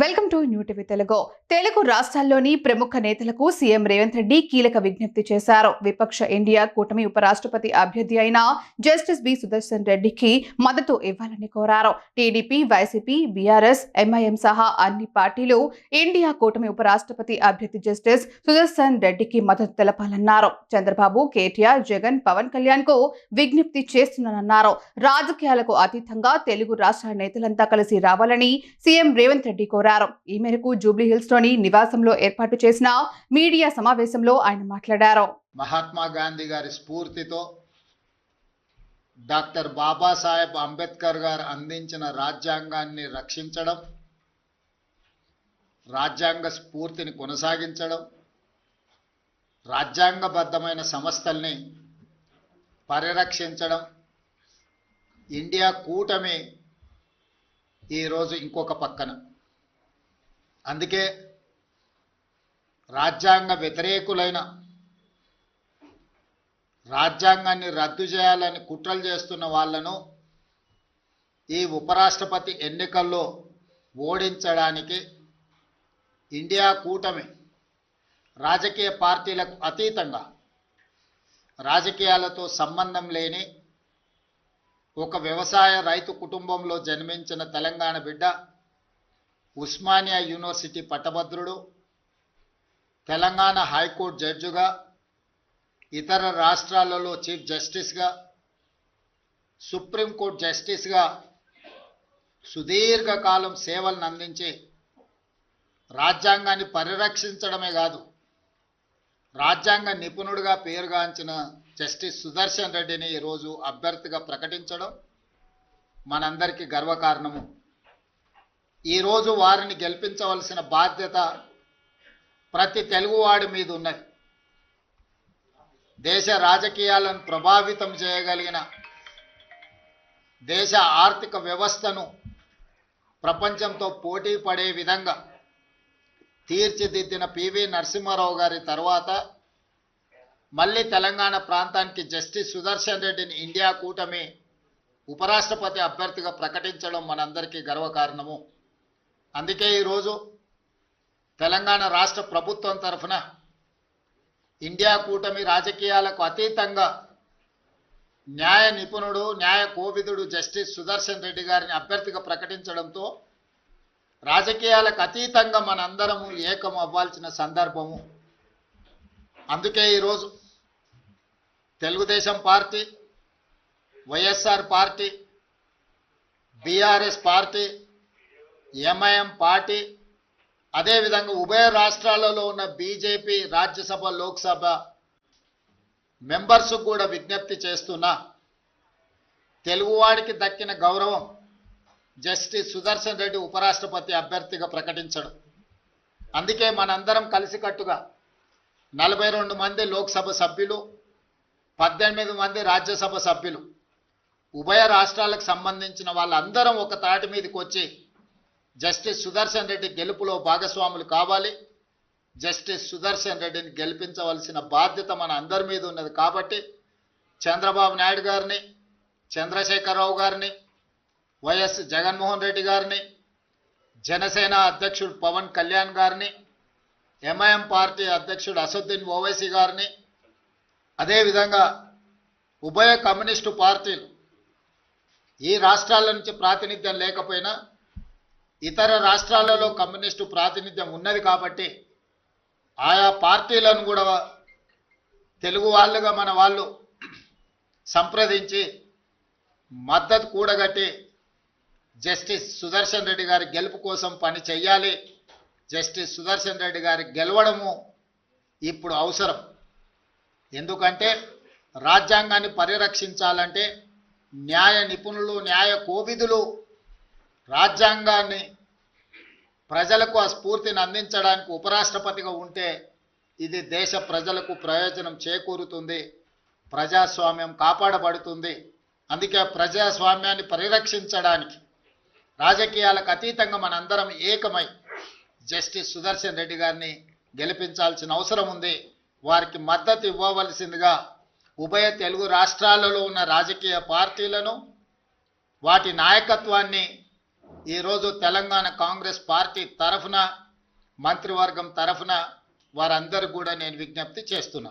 Welcome to new TV Telugu రాష్ట్రాల్లోని ప్రముఖ నేతలకు సీఎం రేవంత్ రెడ్డి కీలక విజ్ఞప్తి చేశారు. విపక్ష ఇండియా కూటమి ఉపరాష్ట్రపతి అభ్యర్థి అయిన జస్టిస్ బి సుదర్శన్ రెడ్డికి మద్దతు ఇవ్వాలని కోరారు. టీడీపీ, వైసీపీ, బీఆర్ఎస్, ఎంఐఎం సహా అన్ని పార్టీలు ఇండియా కూటమి ఉపరాష్ట్రపతి అభ్యర్థి జస్టిస్ సుదర్శన్ రెడ్డికి మద్దతు తెలపాలన్నారు. చంద్రబాబు, కేటీఆర్, జగన్, పవన్ కళ్యాణ్ కు విజ్ఞప్తి చేస్తున్నానన్నారు. రాజకీయాలకు అతీతంగా తెలుగు రాష్ట్రాల నేతలంతా కలిసి రావాలని సీఎం రేవంత్ రెడ్డి కోరారు. ఈ మేరకు జూబ్లీహిల్స్ లోని నివాసంలో ఏర్పాటు చేసిన మీడియా సమావేశంలో ఆయన మాట్లాడారు. మహాత్మా గాంధీ గారి స్ఫూర్తితో డాక్టర్ బాబాసాహెబ్ అంబేద్కర్ గారు అందించిన రాజ్యాంగాన్ని రక్షించడం, రాజ్యాంగ స్ఫూర్తిని కొనసాగించడం, రాజ్యాంగబద్ధమైన సంస్థల్ని పరిరక్షించడం, ఇండియా కూటమి ఈరోజు ఇంకొక పక్కన. అందుకే రాజ్యాంగ వ్యతిరేకులైన, రాజ్యాంగాన్ని రద్దు చేయాలని కుట్రలు చేస్తున్న వాళ్లను ఈ ఉపరాష్ట్రపతి ఎన్నికల్లో ఓడించడానికి ఇండియా కూటమి రాజకీయ పార్టీలకు అతీతంగా, రాజకీయాలతో సంబంధం లేని ఒక వ్యవసాయ రైతు కుటుంబంలో జన్మించిన తెలంగాణ బిడ్డ, ఉస్మానియా యూనివర్సిటీ పట్టభద్రుడు, తెలంగాణ హైకోర్టు జడ్జిగా, ఇతర రాష్ట్రాలలో చీఫ్ జస్టిస్గా, సుప్రీంకోర్టు జస్టిస్గా సుదీర్ఘకాలం సేవలను అందించి రాజ్యాంగాన్ని పరిరక్షించడమే కాదు, రాజ్యాంగ నిపుణుడిగా పేరుగాంచిన జస్టిస్ సుదర్శన్ రెడ్డిని ఈరోజు అభ్యర్థిగా ప్రకటించడం మనందరికీ గర్వకారణము. ఈరోజు వారిని గెలిపించవలసిన బాధ్యత ప్రతి తెలుగువాడి మీద ఉన్నది. దేశ రాజకీయాలను ప్రభావితం చేయగలిగిన, దేశ ఆర్థిక వ్యవస్థను ప్రపంచంతో పోటీ పడే విధంగా తీర్చిదిద్దిన పివి నరసింహారావు గారి తర్వాత మళ్ళీ తెలంగాణ ప్రాంతానికి జస్టిస్ సుదర్శన్ రెడ్డిని ఇండియా కూటమి ఉపరాష్ట్రపతి అభ్యర్థిగా ప్రకటించడం మనందరికీ గర్వకారణము. అందుకే ఈరోజు తెలంగాణ రాష్ట్ర ప్రభుత్వం తరఫున ఇండియా కూటమి రాజకీయాలకు అతీతంగా న్యాయ నిపుణుడు, న్యాయ కోవిదుడు జస్టిస్ సుదర్శన్ రెడ్డి గారిని అభ్యర్థిగా ప్రకటించడంతో రాజకీయాలకు అతీతంగా మనందరము ఏకం అవ్వాల్సిన సందర్భము. అందుకే ఈరోజు Telugu Desam party, YSR party, BRS party, MIM party, అదేవిధంగా ఉభయ రాష్ట్రాలలో ఉన్న బీజేపీ రాజ్యసభ, లోక్సభ మెంబర్స్ కూడా విజ్ఞప్తి చేస్తున్నా, తెలుగువాడికి దక్కిన గౌరవం జస్టిస్ సుదర్శన్ రెడ్డి ఉపరాష్ట్రపతి అభ్యర్థిగా ప్రకటించడం. అందుకే మనందరం కలిసికట్టుగా 42 మంది లోక్సభ సభ్యులు, 18 మంది రాజ్యసభ సభ్యులు, ఉభయ రాష్ట్రాలకు సంబంధించిన వాళ్ళందరం ఒక తాటి మీదకి వచ్చి జస్టిస్ సుదర్శన్ రెడ్డి గెలుపులో భాగస్వాములు కావాలి. జస్టిస్ సుదర్శన్ రెడ్డిని గెలిపించవలసిన బాధ్యత మన అందరి మీద ఉన్నది. కాబట్టి చంద్రబాబు నాయుడు గారిని, చంద్రశేఖరరావు గారిని, వైఎస్ జగన్మోహన్ రెడ్డి గారిని, జనసేన అధ్యక్షుడు పవన్ కళ్యాణ్ గారిని, ఎంఐఎం పార్టీ అధ్యక్షుడు అసదుద్దీన్ ఓవైసీ గారిని, అదేవిధంగా ఉభయ కమ్యూనిస్టు పార్టీలు, ఈ రాష్ట్రాల నుంచి ప్రాతినిధ్యం లేకపోయినా ఇతర రాష్ట్రాలలో కమ్యూనిస్టు ప్రాతినిధ్యం ఉన్నది కాబట్టి ఆయా పార్టీలను కూడా తెలుగు వాళ్ళుగా మన వాళ్ళు సంప్రదించి మద్దతు కూడగట్టి జస్టిస్ సుదర్శన్ రెడ్డి గారి గెలుపు కోసం పని చేయాలి. జస్టిస్ సుదర్శన్ రెడ్డి గారి గెలవడము ఇప్పుడు అవసరం. ఎందుకంటే రాజ్యాంగాన్ని పరిరక్షించాలంటే న్యాయ నిపుణులు, న్యాయ కోవిదులు రాజ్యాంగాన్ని ప్రజలకు ఆ స్ఫూర్తిని అందించడానికి ఉపరాష్ట్రపతిగా ఉంటే ఇది దేశ ప్రజలకు ప్రయోజనం చేకూరుతుంది, ప్రజాస్వామ్యం కాపాడబడుతుంది. అందుకే ప్రజాస్వామ్యాన్ని పరిరక్షించడానికి రాజకీయాలకు అతీతంగా మనందరం ఏకమై జస్టిస్ సుదర్శన్ రెడ్డి గారిని గెలిపించాల్సిన అవసరం ఉంది. వారికి మద్దతు ఇవ్వవలసిందిగా ఉభయ తెలుగు రాష్ట్రాలలో ఉన్న రాజకీయ పార్టీలను, వాటి నాయకత్వాన్ని ఈరోజు తెలంగాణ కాంగ్రెస్ పార్టీ తరఫున మంత్రివర్గం తరఫున వారందరూ కూడా నేను విజ్ఞప్తి చేస్తున్నా.